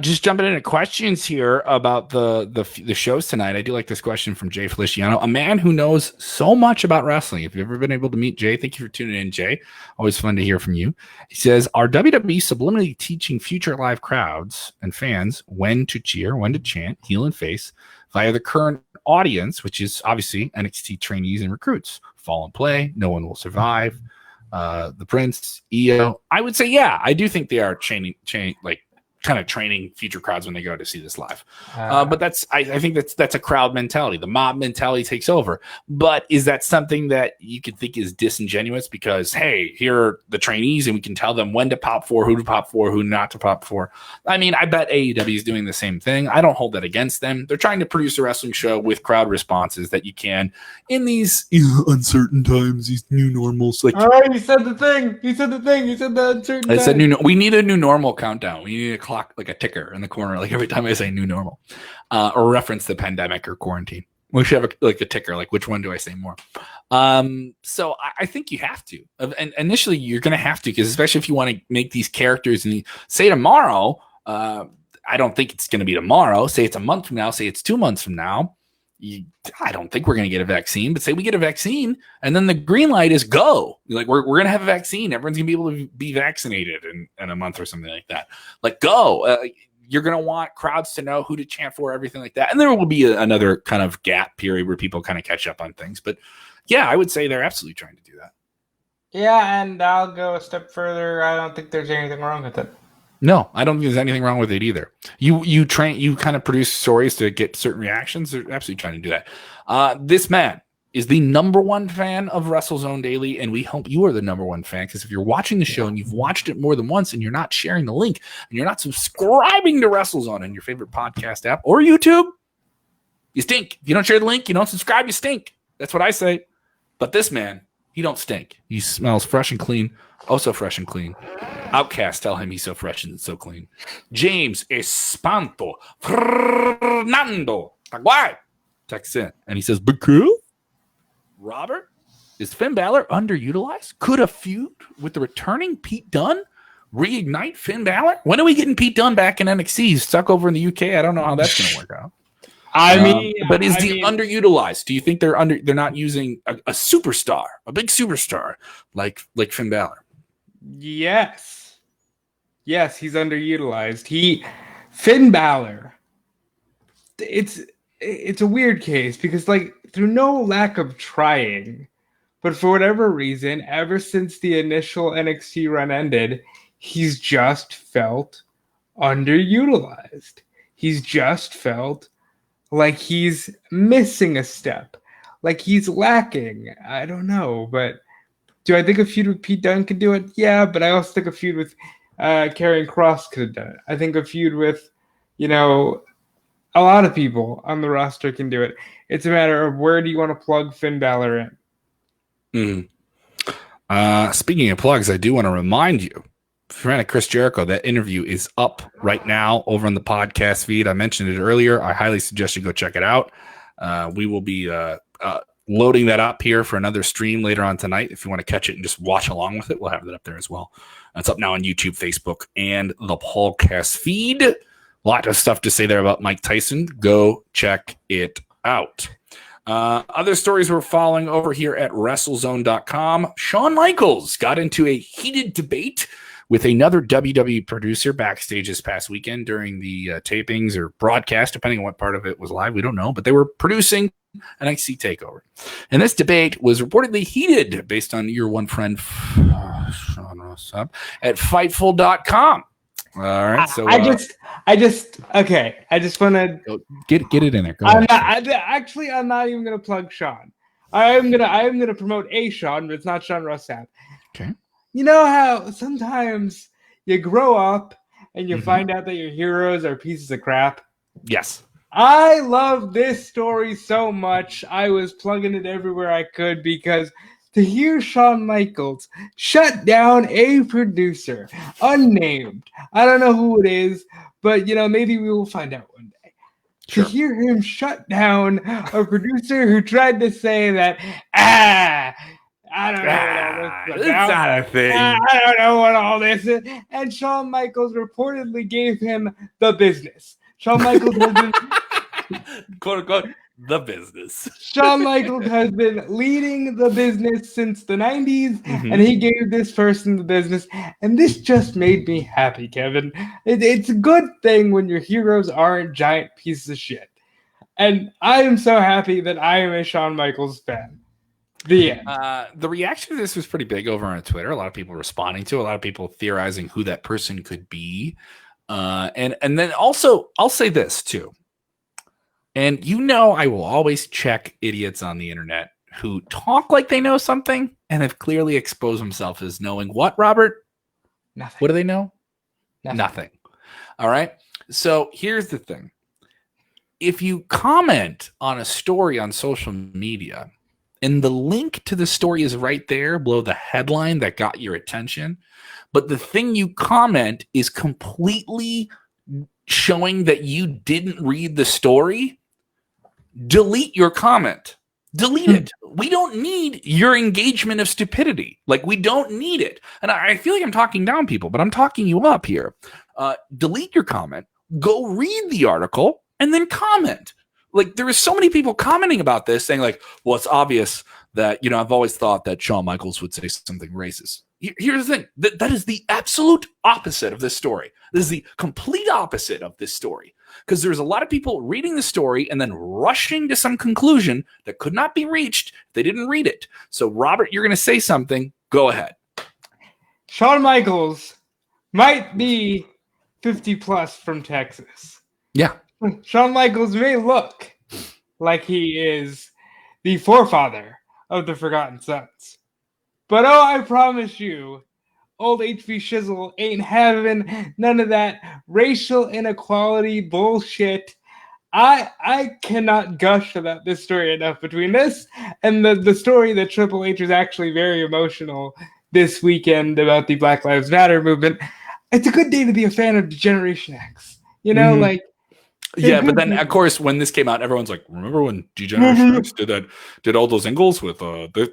Just jumping into questions here about the shows tonight. I do like this question from Jay Feliciano, a man who knows so much about wrestling. If you've ever been able to meet Jay, thank you for tuning in, Jay. Always fun to hear from you. He says, are WWE subliminally teaching future live crowds and fans when to cheer, when to chant, heel and face via the current audience, which is obviously NXT trainees and recruits? Fall and play, no one will survive. The Prince, EO. I would say, yeah, I do think they are training future crowds when they go to see this live. But I think that's a crowd mentality. The mob mentality takes over. But is that something that you could think is disingenuous because, hey, here are the trainees and we can tell them when to pop for, who to pop for, who not to pop for? I mean, I bet AEW is doing the same thing. I don't hold that against them. They're trying to produce a wrestling show with crowd responses that you can in these uncertain times, these new normals. Like, all right, you said the thing. You said the uncertain I said we need a new normal countdown. We need a clock, like a ticker in the corner, like every time I say new normal, or reference the pandemic or quarantine. We should have a ticker, like which one do I say more? So I think you have to, and initially you're going to have to, because especially if you want to make these characters and say tomorrow, I don't think it's going to be tomorrow. Say it's a month from now. Say it's 2 months from now. I don't think we're going to get a vaccine, but say we get a vaccine and then the green light is go. Like we're going to have a vaccine. Everyone's going to be able to be vaccinated in a month or something like that. Like go. You're going to want crowds to know who to chant for, everything like that. And there will be another kind of gap period where people kind of catch up on things. But yeah, I would say they're absolutely trying to do that. Yeah, and I'll go a step further. I don't think there's anything wrong with it. No, I don't think there's anything wrong with it either. You kind of produce stories to get certain reactions. They're absolutely trying to do that. This man is the number one fan of WrestleZone Daily, and we hope you are the number one fan, because if you're watching the show and you've watched it more than once and you're not sharing the link and you're not subscribing to WrestleZone in your favorite podcast app or YouTube, you stink. If you don't share the link, you don't subscribe, you stink. That's what I say. But this man, he don't stink. He smells fresh and clean. Oh, so fresh and clean. Outcast tell him he's so fresh and so clean. James Espanto Fernando Aguay texts in, and he says, "But cool, Robert, is Finn Balor underutilized? Could a feud with the returning Pete Dunne reignite Finn Balor? When are we getting Pete Dunne back in NXT? He's stuck over in the UK. I don't know how that's going to work out." But is he underutilized? Do you think they're not using a superstar, a big superstar like Finn Balor? Yes, he's underutilized. Finn Balor. It's a weird case because, like, through no lack of trying, but for whatever reason, ever since the initial NXT run ended, he's just felt underutilized. He's just felt like he's missing a step, like he's lacking. I don't know, but do I think a feud with Pete Dunne could do it? Yeah, but I also think a feud with Karrion Kross could have done it. I think a feud with, a lot of people on the roster can do it. It's a matter of where do you want to plug Finn Balor in. Speaking of plugs, I do want to remind you, friend of Chris Jericho, that interview is up right now over on the podcast feed. I mentioned it earlier. I highly suggest you go check it out. We will be loading that up here for another stream later on tonight. If you want to catch it and just watch along with it, we'll have that up there as well. It's up now on YouTube, Facebook, and the podcast feed. A lot of stuff to say there about Mike Tyson. Go check it out. Other stories we're following over here at WrestleZone.com. Shawn Michaels got into a heated debate with another WWE producer backstage this past weekend during the tapings or broadcast, depending on what part of it was live. We don't know, but they were producing NXT TakeOver. And this debate was reportedly heated based on your one friend, Sean Ross, at Fightful.com. All right. So I just want to get it in there. I'm not even going to plug Sean. I am going to promote a Sean, but it's not Sean Rossap. Okay. You know how sometimes you grow up and you find out that your heroes are pieces of crap? Yes. I love this story so much. I was plugging it everywhere I could because to hear Shawn Michaels shut down a producer, unnamed, I don't know who it is, but maybe we will find out one day. Sure. To hear him shut down a producer who tried to say that, I don't know what all this is about. It's not a thing. I don't know what all this is. And Shawn Michaels reportedly gave him the business. Shawn Michaels has been quote unquote the business. Shawn Michaels has been leading the business since the 90s, and he gave this person the business. And this just made me happy, Kevin. It's a good thing when your heroes aren't giant pieces of shit. And I am so happy that I am a Shawn Michaels fan. The end. The reaction to this was pretty big over on Twitter. A lot of people responding to it, a lot of people theorizing who that person could be. And then also, I'll say this too. And I will always check idiots on the internet who talk like they know something and have clearly exposed themselves as knowing what, Robert? Nothing. What do they know? Nothing. All right. So here's the thing. If you comment on a story on social media and the link to the story is right there below the headline that got your attention, but the thing you comment is completely showing that you didn't read the story, delete your comment. Delete it. We don't need your engagement of stupidity. Like, we don't need it. And I feel like I'm talking down people, but I'm talking you up here. Delete your comment, go read the article, and then comment. Like, there are so many people commenting about this saying like, well, it's obvious that, I've always thought that Shawn Michaels would say something racist. Here's the thing. That is the absolute opposite of this story. This is the complete opposite of this story. Because there's a lot of people reading the story and then rushing to some conclusion that could not be reached if they didn't read it. So, Robert, you're going to say something. Go ahead. Shawn Michaels might be 50 plus from Texas. Yeah. Shawn Michaels may look like he is the forefather of the Forgotten Sons. But I promise you, old HV Shizzle ain't having none of that racial inequality bullshit. I cannot gush about this story enough. Between this and the story that Triple H was actually very emotional this weekend about the Black Lives Matter movement, it's a good day to be a fan of Generation X. Yeah, but then of course when this came out, everyone's like, "Remember when Generation X did all those angles with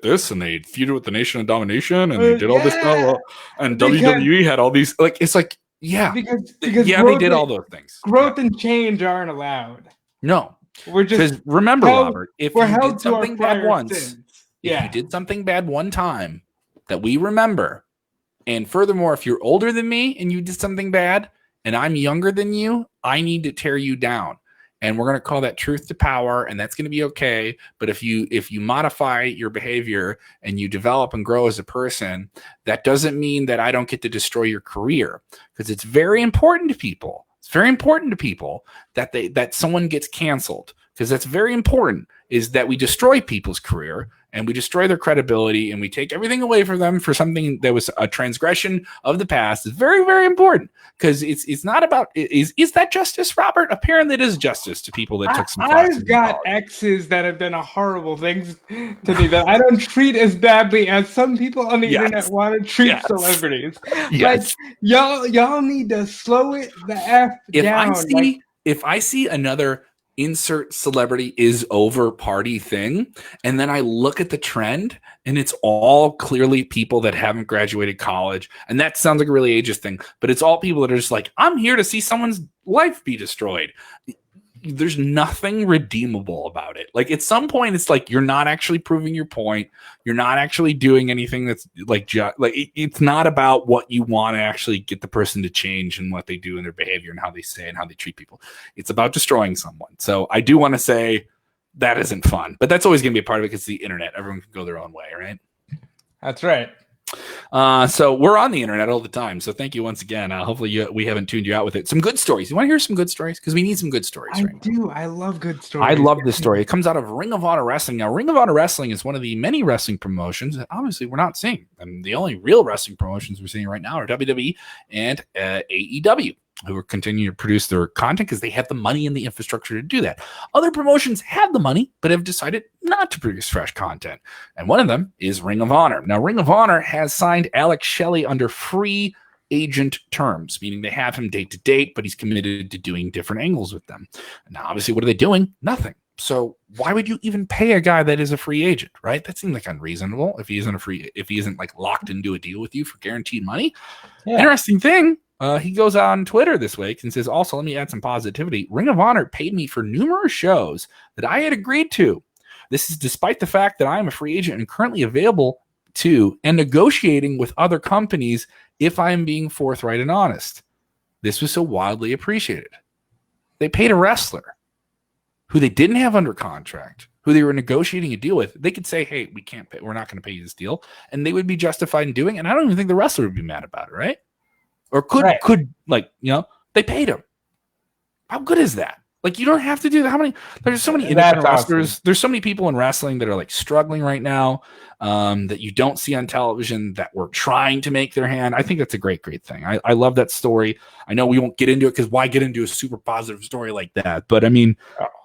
this, and they feuded with the Nation of Domination, and they did all this stuff, and WWE had all these it's like, yeah, because they did all those things. Growth and change aren't allowed. No, we're just remember, Robert, if you held did something bad once, sins. if you did something bad one time that we remember, and furthermore, if you're older than me and you did something bad, and I'm younger than you, I need to tear you down. And we're going to call that truth to power, and that's going to be okay. But if you modify your behavior and you develop and grow as a person, that doesn't mean that I don't get to destroy your career. Because it's very important to people. It's very important to people that someone gets canceled. Because that's very important, is that we destroy people's career and we destroy their credibility and we take everything away from them for something that was a transgression of the past. It's very, very important, because it's not about, is that justice, Robert? Apparently it is justice to people that took some classes. I've got exes that have done horrible things to me that I don't treat as badly as some people on the internet want to treat celebrities. Yes. Like, y'all need to slow it the F down. If I see another insert celebrity is over party thing. And then I look at the trend and it's all clearly people that haven't graduated college. And that sounds like a really ageist thing, but it's all people that are just like, I'm here to see someone's life be destroyed. There's nothing redeemable about it. Like at some point, it's like you're not actually proving your point. You're not actually doing anything that's like it's not about what you want to actually get the person to change and what they do in their behavior and how they say and how they treat people. It's about destroying someone. So I do want to say that isn't fun, but that's always going to be a part of it because it's the internet. Everyone can go their own way, right? That's right. So we're on the internet all the time. So thank you once again. Hopefully we haven't tuned you out with it. Some good stories. You want to hear some good stories? Because we need some good stories. I do. I love good stories. I love this story. It comes out of Ring of Honor Wrestling. Now, Ring of Honor Wrestling is one of the many wrestling promotions that obviously we're not seeing. And the only real wrestling promotions we're seeing right now are WWE and AEW, who are continuing to produce their content because they have the money and the infrastructure to do that. Other promotions have the money, but have decided not to produce fresh content. And one of them is Ring of Honor. Now, Ring of Honor has signed Alex Shelley under free agent terms, meaning they have him date to date, but he's committed to doing different angles with them. Now, obviously, what are they doing? Nothing. So why would you even pay a guy that is a free agent, right? That seems like unreasonable if he isn't like locked into a deal with you for guaranteed money. Yeah. Interesting thing. He goes on Twitter this week and says, also, let me add some positivity. Ring of Honor paid me for numerous shows that I had agreed to. This is despite the fact that I am a free agent and currently available to and negotiating with other companies if I am being forthright and honest. This was so wildly appreciated. They paid a wrestler who they didn't have under contract, who they were negotiating a deal with. They could say, hey, we can't pay. We're not going to pay you this deal. And they would be justified in doing it. And I don't even think the wrestler would be mad about it, right? Or could they paid him. How good is that? Like, you don't have to do that. There's so many independent wrestlers. Awesome. There's so many people in wrestling that are like struggling right now that you don't see on television that were trying to make their hand. I think that's a great, great thing. I love that story. I know we won't get into it because why get into a super positive story like that? But I mean,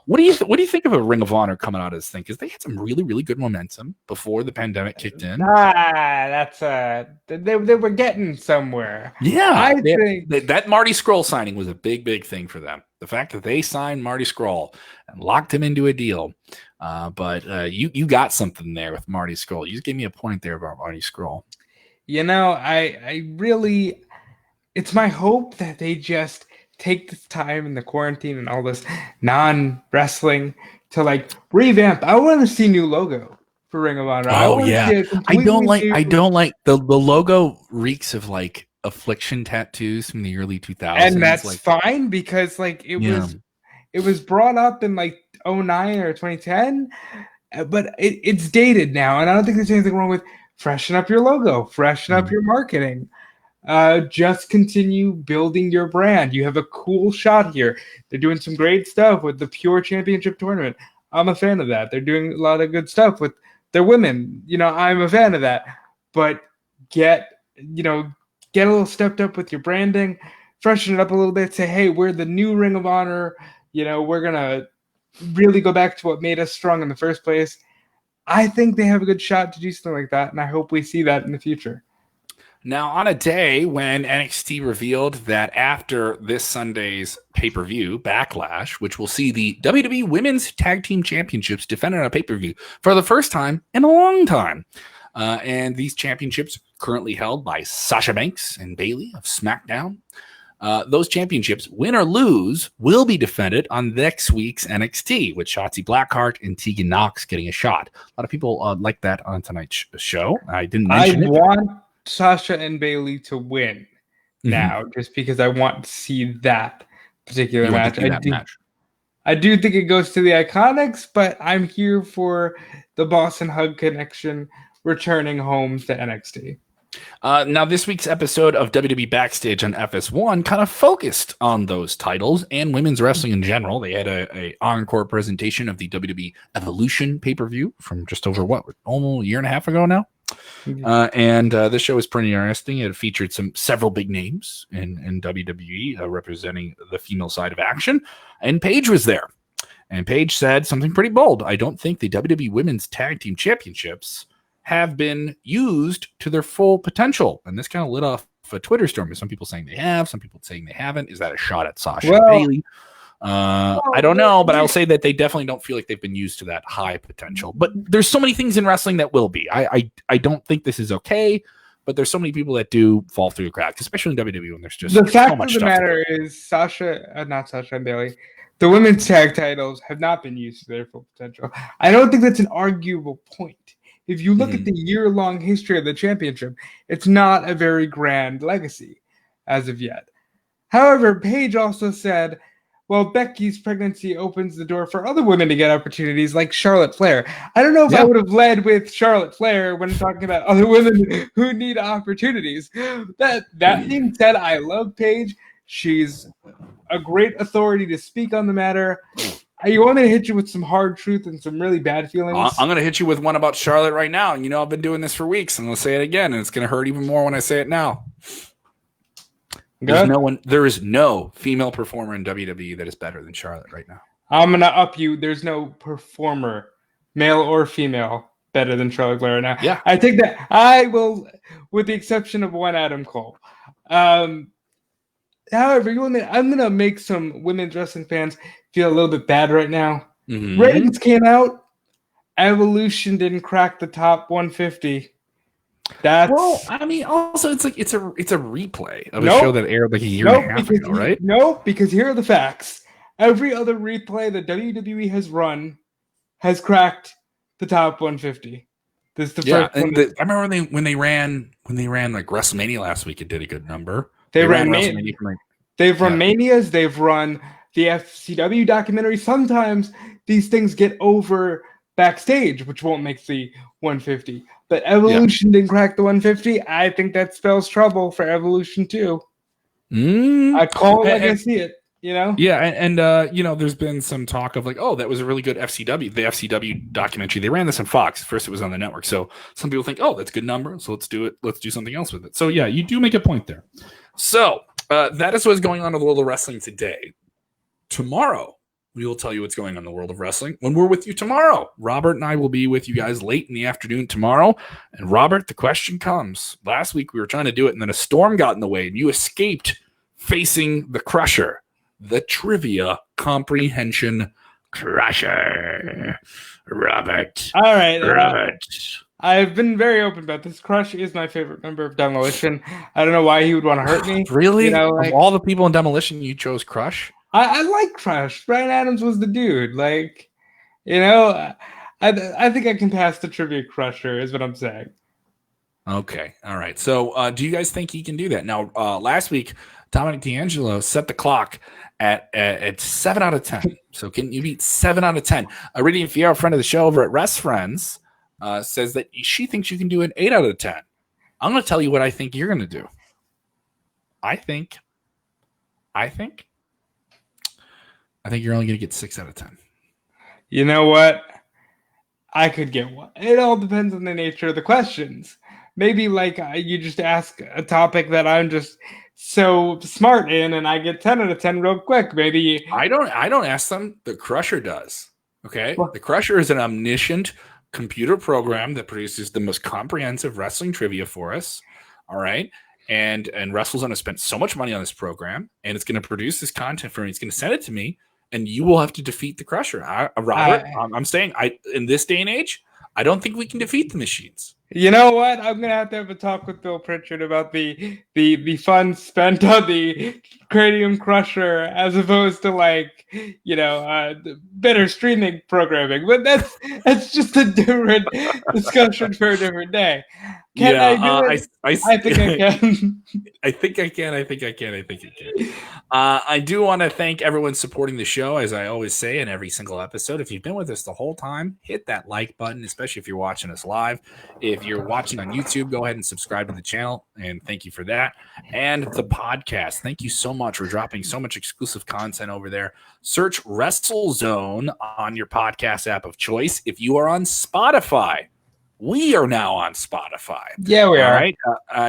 what do you think of a Ring of Honor coming out of this thing? Because they had some really, really good momentum before the pandemic kicked in. They were getting somewhere. Yeah, I think that Marty Scurll signing was a big, big thing for them. The fact that they signed Marty Scurll and locked him into a deal. But you got something there with Marty Scurll. You just gave me a point there about Marty Scurll. You know, I really, it's my hope that they just take this time in the quarantine and all this non-wrestling to like revamp. I want to see new logo for Ring of Honor. Oh yeah, I don't like the logo reeks of like affliction tattoos from the early 2000s, and that's fine because like it was brought up in like 2009 or 2010, but it's dated now, and I don't think there's anything wrong with freshen up your logo, freshen up your marketing. Just continue building your brand. You have a cool shot here. They're doing some great stuff with the Pure Championship tournament. I'm a fan of that. They're doing a lot of good stuff with their women. You know, I'm a fan of that. But get a little stepped up with your branding, freshen it up a little bit. Say, hey, we're the new Ring of Honor. You know, we're gonna really go back to what made us strong in the first place. I think they have a good shot to do something like that, and I hope we see that in the future. Now, on a day when NXT revealed that after this Sunday's pay-per-view, Backlash, which will see the WWE Women's Tag Team Championships defended on a pay-per-view for the first time in a long time. And these championships currently held by Sasha Banks and Bayley of SmackDown. Those championships, win or lose, will be defended on next week's NXT, with Shotzi Blackheart and Tegan Nox getting a shot. A lot of people like that on tonight's show. I didn't mention it. I want Sasha and Bayley to win now, just because I want to see that particular match. I do think it goes to the Iconics, but I'm here for the Boston Hug connection returning home to NXT. Now, this week's episode of WWE Backstage on FS1 kind of focused on those titles and women's wrestling in general. They had a encore presentation of the WWE Evolution pay-per-view from just over, almost a year and a half ago now. And this show was pretty interesting. It featured several big names in WWE representing the female side of action. And Paige was there. And Paige said something pretty bold. I don't think the WWE Women's Tag Team Championships have been used to their full potential. And this kind of lit off a Twitter storm. Some people saying they have, some people saying they haven't. Is that a shot at Sasha and Bayley? I don't know, but I'll say that they definitely don't feel like they've been used to that high potential. But there's so many things in wrestling that will be. I don't think this is okay, but there's so many people that do fall through the cracks, especially in WWE when there's just the fact so much of the stuff matter is not Sasha and Bayley, the women's tag titles have not been used to their full potential. I don't think that's an arguable point. If you look at the year-long history of the championship, it's not a very grand legacy as of yet. However, Paige also said, well, Becky's pregnancy opens the door for other women to get opportunities like Charlotte Flair. I don't know if I would have led with Charlotte Flair when talking about other women who need opportunities. That being said, I love Paige. She's a great authority to speak on the matter. You want me to hit you with some hard truth and some really bad feelings? I'm going to hit you with one about Charlotte right now. And I've been doing this for weeks. I'm going to say it again, and it's going to hurt even more when I say it now. There is no female performer in WWE that is better than Charlotte right now. I'm going to up you. There's no performer, male or female, better than Charlotte Flair right now. Yeah. I think that I will, with the exception of one Adam Cole. However, I'm going to make some women's wrestling fans feel a little bit bad right now. Ratings came out. Evolution didn't crack the top 150. Also it's a replay of a show that aired like a year and a half ago, right? No, because here are the facts. Every other replay that WWE has run has cracked the top 150. This is the first one. I remember when they ran like WrestleMania last week. It did a good number. They've run Manias. They've run the FCW documentary. Sometimes these things get over backstage, which won't make the 150. But Evolution didn't crack the 150. I think that spells trouble for Evolution too. I call it like I see it. Yeah, and there's been some talk of like, oh, that was a really good the FCW documentary. They ran this on Fox. First it was on the network. So some people think, oh, that's a good number. So let's do it. Let's do something else with it. So yeah, you do make a point there. So that is what's going on in the world of wrestling today. Tomorrow, we will tell you what's going on in the world of wrestling when we're with you tomorrow. Robert and I will be with you guys late in the afternoon tomorrow. And Robert, the question comes. Last week we were trying to do it, and then a storm got in the way, and you escaped facing the Crusher. The Trivia Comprehension Crusher. Robert. All right. Robert. I've been very open about this. Crush is my favorite member of Demolition. I don't know why he would want to hurt me. Really? Of all the people in Demolition, you chose Crush? I like Crush. Brian Adams was the dude. I think I can pass the Trivia Crusher is what I'm saying. Okay. All right. So do you guys think he can do that? Now, last week, Dominic D'Angelo set the clock at 7 out of 10. So can you beat 7 out of 10? Iridian Fierro, friend of the show over at Rest Friends, says that she thinks you can do an 8 out of 10. I'm going to tell you what I think you're going to do. I think you're only going to get 6 out of 10. You know what? I could get one. It all depends on the nature of the questions. Maybe you just ask a topic that I'm just so smart in, and I get 10 out of 10 real quick. Maybe I don't ask them. The Crusher does. Okay, the Crusher is an omniscient computer program that produces the most comprehensive wrestling trivia for us. All right. And WrestleZone has spent so much money on this program, and it's going to produce this content for me. It's going to send it to me, and you will have to defeat the Crusher. Robert, I'm saying, in this day and age, I don't think we can defeat the machines. You know what? I'm gonna have to have a talk with Bill Pritchard about the funds spent on the Karrion Crusher as opposed to better streaming programming. But that's just a different discussion for a different day. Can I do it? I think I can. I think I can. I do want to thank everyone supporting the show, as I always say in every single episode. If you've been with us the whole time, hit that like button, especially if you're watching us live. If you're watching on YouTube, go ahead and subscribe to the channel, and thank you for that. And the podcast, thank you so much for dropping so much exclusive content over there. Search WrestleZone on your podcast app of choice. If you are on Spotify, we are now on Spotify. Yeah, we are. All right.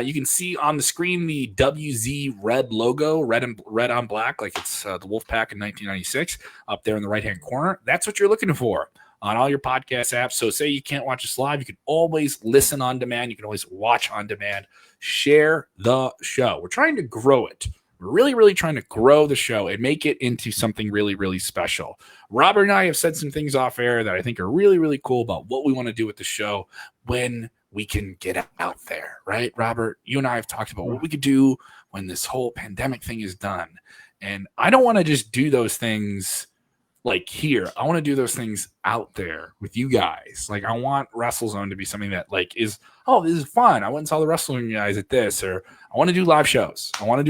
You can see on the screen the WZ red logo, red on black, like it's the Wolfpack in 1996, up there in the right-hand corner. That's what you're looking for on all your podcast apps. So say you can't watch us live, you can always listen on demand. You can always watch on demand. Share the show. We're trying to grow it. We're really, really trying to grow the show and make it into something really, really special. Robert and I have said some things off air that I think are really, really cool about what we want to do with the show when we can get out there, right? Robert, you and I have talked about what we could do when this whole pandemic thing is done. And I don't want to just do those things like here. I want to do those things out there with you guys. Like, I want WrestleZone to be something that like is, oh, this is fun. I went and saw the wrestling guys at this, or I want to do live shows. I want to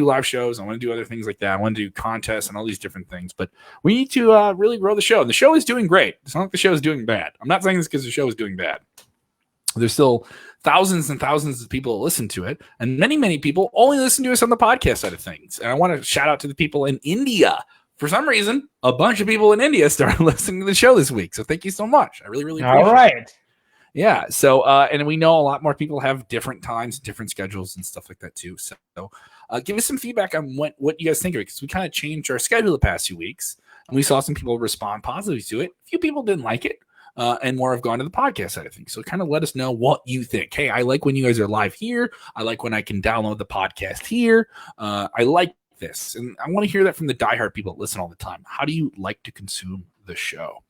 do other things like that. I want to do contests and all these different things, but we need to really grow the show. And the show is doing great. It's not like the show is doing bad. I'm not saying this because the show is doing bad. There's still thousands and thousands of people that listen to it, and many, many people only listen to us on the podcast side of things. And I want to shout out to the people in India. For some reason, a bunch of people in India started listening to the show this week. So thank you so much. I really, really appreciate it. All right. Yeah. So, and we know a lot more people have different times, different schedules and stuff like that too. So give us some feedback on what you guys think of it, because we kind of changed our schedule the past few weeks, and we saw some people respond positively to it. A few people didn't like it. And more have gone to the podcast side of things. So kind of let us know what you think. Hey, I like when you guys are live here. I like when I can download the podcast here. I like this. And I want to hear that from the diehard people that listen all the time. How do you like to consume the show?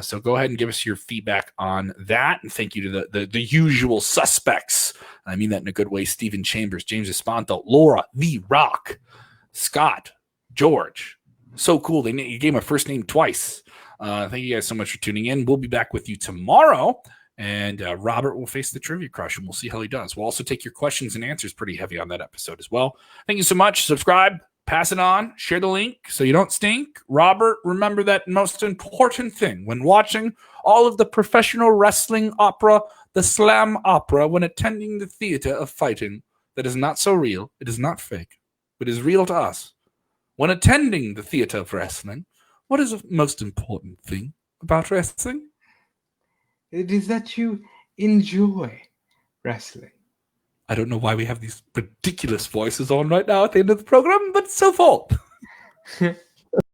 So go ahead and give us your feedback on that. And thank you to the usual suspects. I mean that in a good way. Stephen Chambers, James Espanto, Laura, The Rock, Scott, George. So cool. You gave my first name twice. Thank you guys so much for tuning in. We'll be back with you tomorrow, and Robert will face the Trivia Crush, and we'll see how he does. We'll also take your questions and answers pretty heavy on that episode as well. Thank you so much. Subscribe, pass it on, share the link so you don't stink. Robert, remember that most important thing when watching all of the professional wrestling opera, the slam opera, when attending the theater of fighting that is not so real, it is not fake, but is real to us. When attending the theater of wrestling, what is the most important thing about wrestling? It is that you enjoy wrestling. I don't know why we have these ridiculous voices on right now at the end of the program, but it's so fault.